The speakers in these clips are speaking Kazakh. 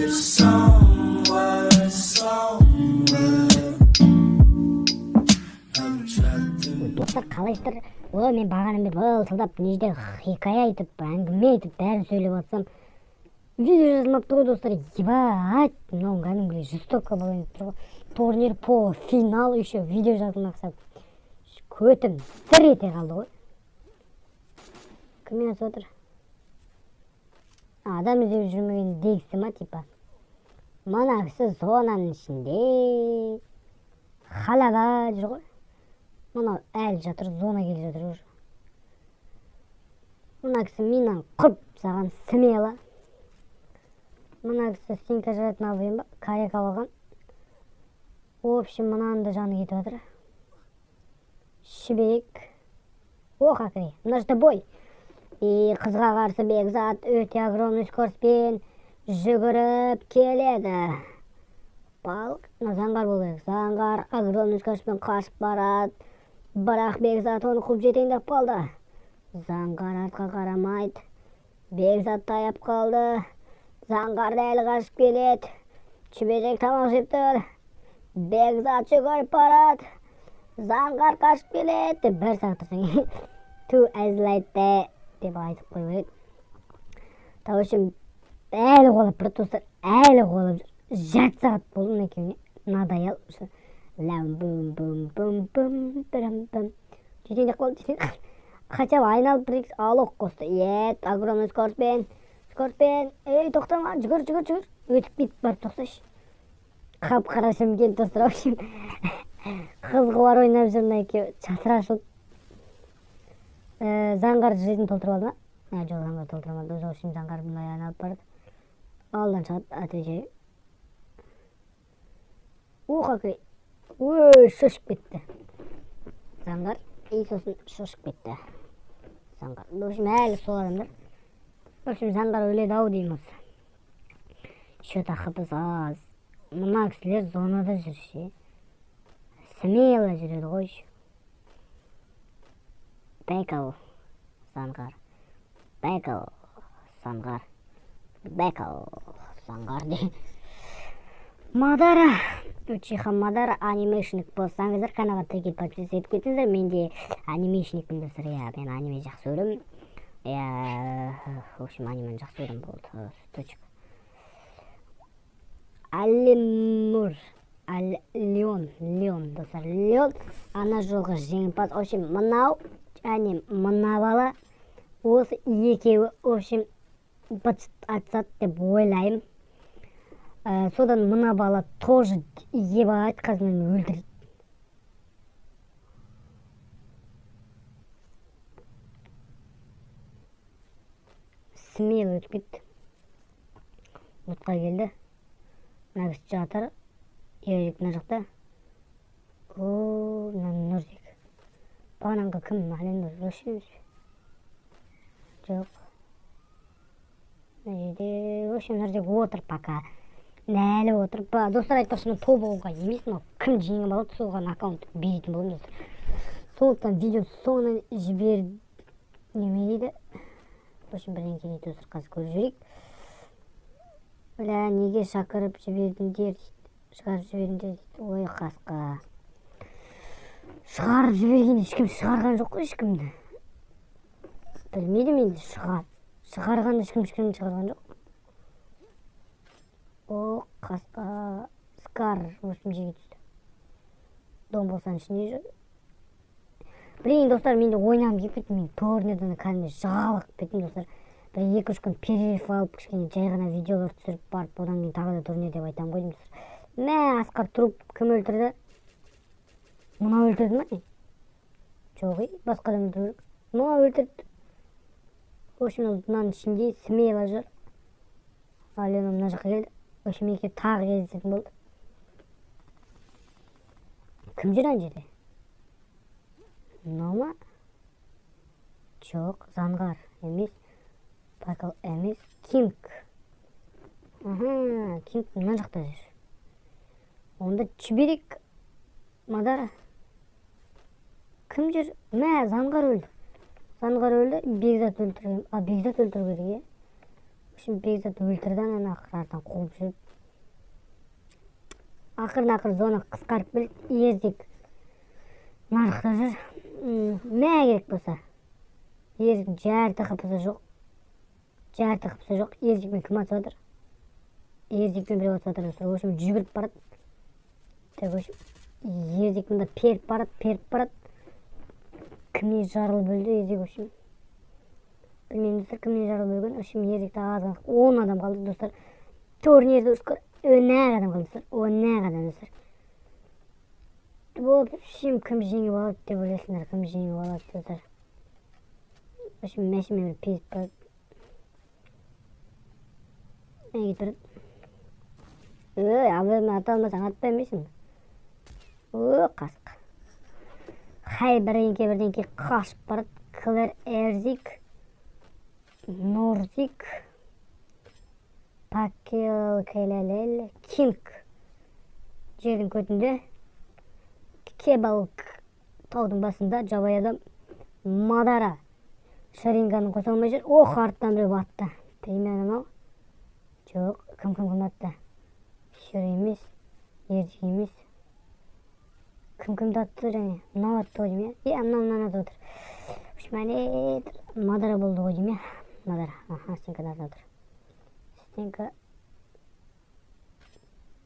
Достар қалайсыздар? Олар мен бағанадан бері былтылдап мына жерде хикая айтып, әңгіме айтып, бәрін сөйлеп жатсам, видео жазылмапты ғой достар. Ебать, мынау кәдімгідей жестоко болайын деп тұр ғой. Турнир по финал еще видео жазылмақса көтім дір ете қалды ғой. Кім жазып отыр? Адам іздеп жүрмеген дегісі ма типа? Мына кісі зонаның ішінде халава жүр ғой. Мына әлі жатыр, зона келе жатыр уже. Мына кісі менен құрып саған смело. Мына кісі стенка жаратын алып ба? Карек алған. В общем, мынаның да жаны кетіп жатыр. Шібек. О, қақай. Мына жерде бой. И қызға қарсы Бекзат өте огромный скоростьпен жүгіріп келеді. Балық, заңғар болу керек. Заңғар огромный скоростьпен қашып барады. Бірақ Бекзат оны қуып жетейіндеп қалды. Заңғар артқа қарамайды. Бекзат таяп қалды. Заңғар да әлі қашып келеді. Шүберек тамақ жеп тұр. Бекзат жүгіріп барады. Заңғар қашып келеді. Бір сағат тұрсаң ту әзілайтты деп айтып қой керек. Та үшін әлі қолап бір достар, әлі қолап жүр. Жарты сағат болды мына екеуіне. Надоел. Жетейін деп қалды. Хотя бы айналып бір алоқ қосты. Огромный скоростьпен. Ей, тоқтама, жүгір. Өтіп кетіп барып тоқташы. Қап-қара Шымкент достар. Қызғылар ойнап жүр мына екеуі. Чатырашылып. Заңғар жерін толтырып алды ма? Жоқ, заңғар толтырмады. Өзі үшін заңғар бұндай айналып барды. Алдан шығады, отвечаю. Қақай. Шошып кетті. Заңғар. И сосын шошып кетті. Заңғар. В общем, әлі сол адамдар. В общем, заңғар өледі ау дейміз. Что-то қыпыз аз. Мына кісілер зонада жүрші. Смело жүреді ғой. Бекл. Заңғар. Бекл. Заңғар. Бекл. Заңғар де. Мадара. Учиха Мадара анимейшник болсаңыздар, каналға тіркеліп подписаться етіп кетіңіздер. Мен де анимейшникпін достар. Мен аниме жақсы көремін. В общем, анимені жақсы көремін болды. Точка. Алимур. Леон достар. Леон ана жолғы жеңімпаз. В общем, мынау және мына бала осы екеуі в общем атсат деп ойлаймын. Содан мына бала тоже ебать қызын өлтірді. Смело өтіп кетті. Отқа келді. Мына кісі жатыр. Ерек мына жақта. Нұрзек. Бағанаңғы кім? Әлемді өшеміз бе? Жоқ. Мына жерде өшем Нұрзек отыр пока. Нәлі отыр. Достар айтпақшы, тобылға емес, кім жеңіп алады, соған аккаунт беретін болдым достар. Сондықтан видео соңынан жібер неме дейді. В общем, бірден кейін достар қазір көріп жүрейік. Неге шақырып жібердіңдер дейді. Шығарып жібердіңдер дейді. Ой, қасқа. Шығарып жіберген ешкім шығарған жоқ қой ешкімді. Білмейдім енді шығарған ешкім шығарған жоқ. О, қасқа. Скар. В общем, жеге түсті. Дом болсан ішіне жүр. Білейін достар, менде ойнағым келіп кетті. Мен турнирден кәдімгі жағалық кеттім достар. Бір 2-3 күн перерыв алып, кішкене жай ғана видеолар түсіріп барып, одан кейін тағы да турнир деп айтам ғой достар. Асқар труп кім өлтірді? Мына өлтірді ма? Жоқ, басқа адам өлтірді. Мына өлтірді. В общем, мынаның ішінде смело жүр. Алена мына жаққа келді. В общем, екеуі тағы кездесетін болды. Кім жүр ана жерде? Мынау ма? Жоқ, заңғар емес. Байкал емес. Кинг. Кинг мына жақта жүр. Онда Чүберек. Мадара. Кім жүр? Заңғар өлді. Бекзат өлтірген. Бекзат өлтірген. общем бекзат өлтірді ананы артынан қуып жүріп. Ақырын зона қысқарып келді. Ерзик нарықта жүр. Мә керек болса. Ерзиктің жарты қыпысы жоқ. Ерзикпен кім атып жатыр? Ерзикпен біреу атып жатыр достар. В общем жүгіріп барады. Так, в общем Ерзик мында періп барады. Кімнен жарылып өлді Ерзик, в общем. Білмеймін достар, кімнен жарылып өлген. В общем Ерзикті азған 10 адам қалды достар. Турнирді ұшқыр 10 адам қалды достар. 10 адам достар. В общем кім жеңіп алады деп ойлайсыңдар, кім жеңіп алады достар. В общем мәшімен песіп барады. Мен кетіп барады. Абылмен ата алмасаң атпай емесің. Қасық. Хай бірдеңке қашып барады. Клэр Эрзик, Норзик, Пакел Келелел, Кинг. Жердің көтінде. Кебал таудың басында жабай адам Мадара. Шаринганың қоса алмай жүр. Арттан біреу батты. Примерно мынау. Жоқ, кім батты? Шер емес, Ерзик емес. Кім атты және? Мынау атты ғой деймін, мынау атып отыр. Мадара болды ғой деймін. Мадара. Стенка атып отыр. Стенка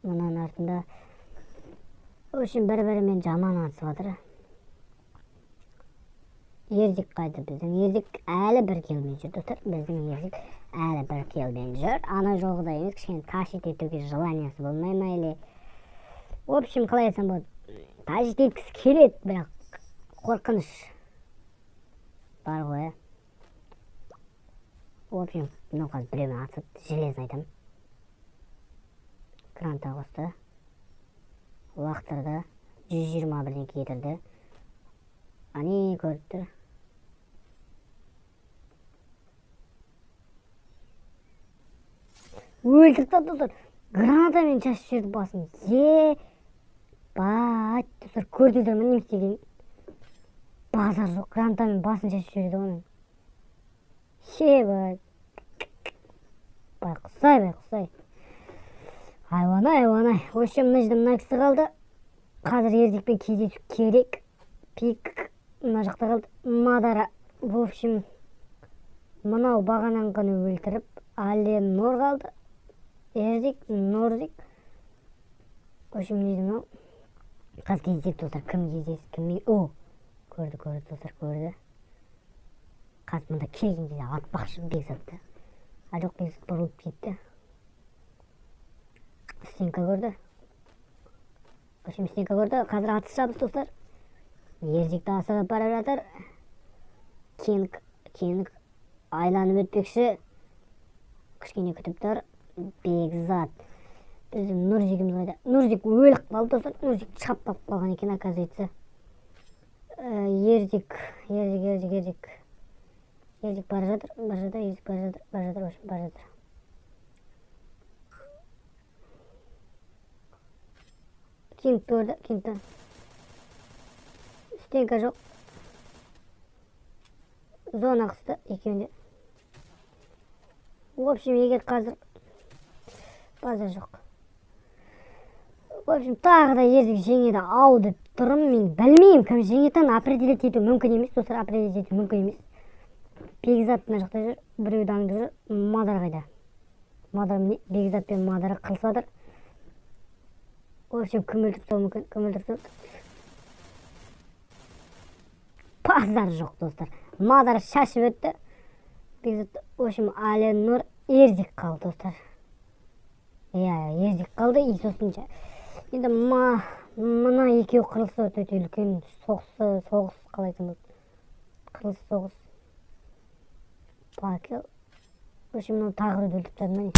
мұның артында. В общем бір-бірімен жаман атысып жатыр. Ерзик қайда біздің? Ерзик әлі бір келмен жүр достар. Біздің Ерзик әлі бір келмен жүр. Ана жолғыда емес, кішкене ташит етуге желаниясы болмай ма или? В общем, қалай айтсам болады? Ташит еткісі келеді, бірақ қорқыныш бар ғой. В общем, мынау қазір біреумен атысып, железін айтамын. Гранта қосты. Лақтырды. 120 бірден кетірді. Ани көріп тұр. Өлтіріп тапты достар. Гранатамен шашып жіберді басын. Бать достар, көрдіңіздер ме не істегенін? Базар жоқ, гранатамен басын шашып жіберді оның. Құсай. Айван-ай. В общем, мына кісі қалды. Қазір Ерзикпен кездесу керек. Пик мына жақта қалды. Мадара. В общем, мынау бағанаңғыны өлтіріп, Ален Нор қалды. Ерзик, Норзик. В общем, не знаю. Қазір кездесек достар, кім кездесіп, кіммен? Көрді достар, көрді. Қазір мұнда келген кезде атпақшы бекзатты. Жоқ, бекзат бұрылып кетті. Стенка көрді. В общем, Стенка көрді. Қазір атысшабыз достар. Ерзикті асырап бара жатыр. Кинг айланып өтпекші. Кішкене күтіп тұр. Бекзат. Біздің Нурзигіміз қайда? Нурзик өліп қалды достар. Нурзик шаптап қалған екен, оказывается. Ерзик бара жатыр. В общем, бара жатыр. Кинг көрді, Кингті. Стенка жоқ. Зона қысты, екеуінде. В общем, егер қазір базар жоқ. В общем, тағы да Ерзик жеңеді ау деп тұрмын. Мен білмеймін, кім жеңетінін определить ету мүмкін емес, достар, определить ету мүмкін емес. Бекзат мына жақта жүр, біреу даңды жүр. Мадар қайда? Бекзат пен Мадары қылсадыр. В общем, кім өлтіріп сол мүмкін? Базар жоқ достар. Мадар шашып өтті. Бекзат, в общем, Ален Нор, Ерзик қалды достар. Ерзик қалды, и сосын енді мына екеу қырылысы өте үлкен соғыс қалайтын болды. Қырылыс соғыс. Пакел. В общем, мынау тағы өлтіріп тастады ма?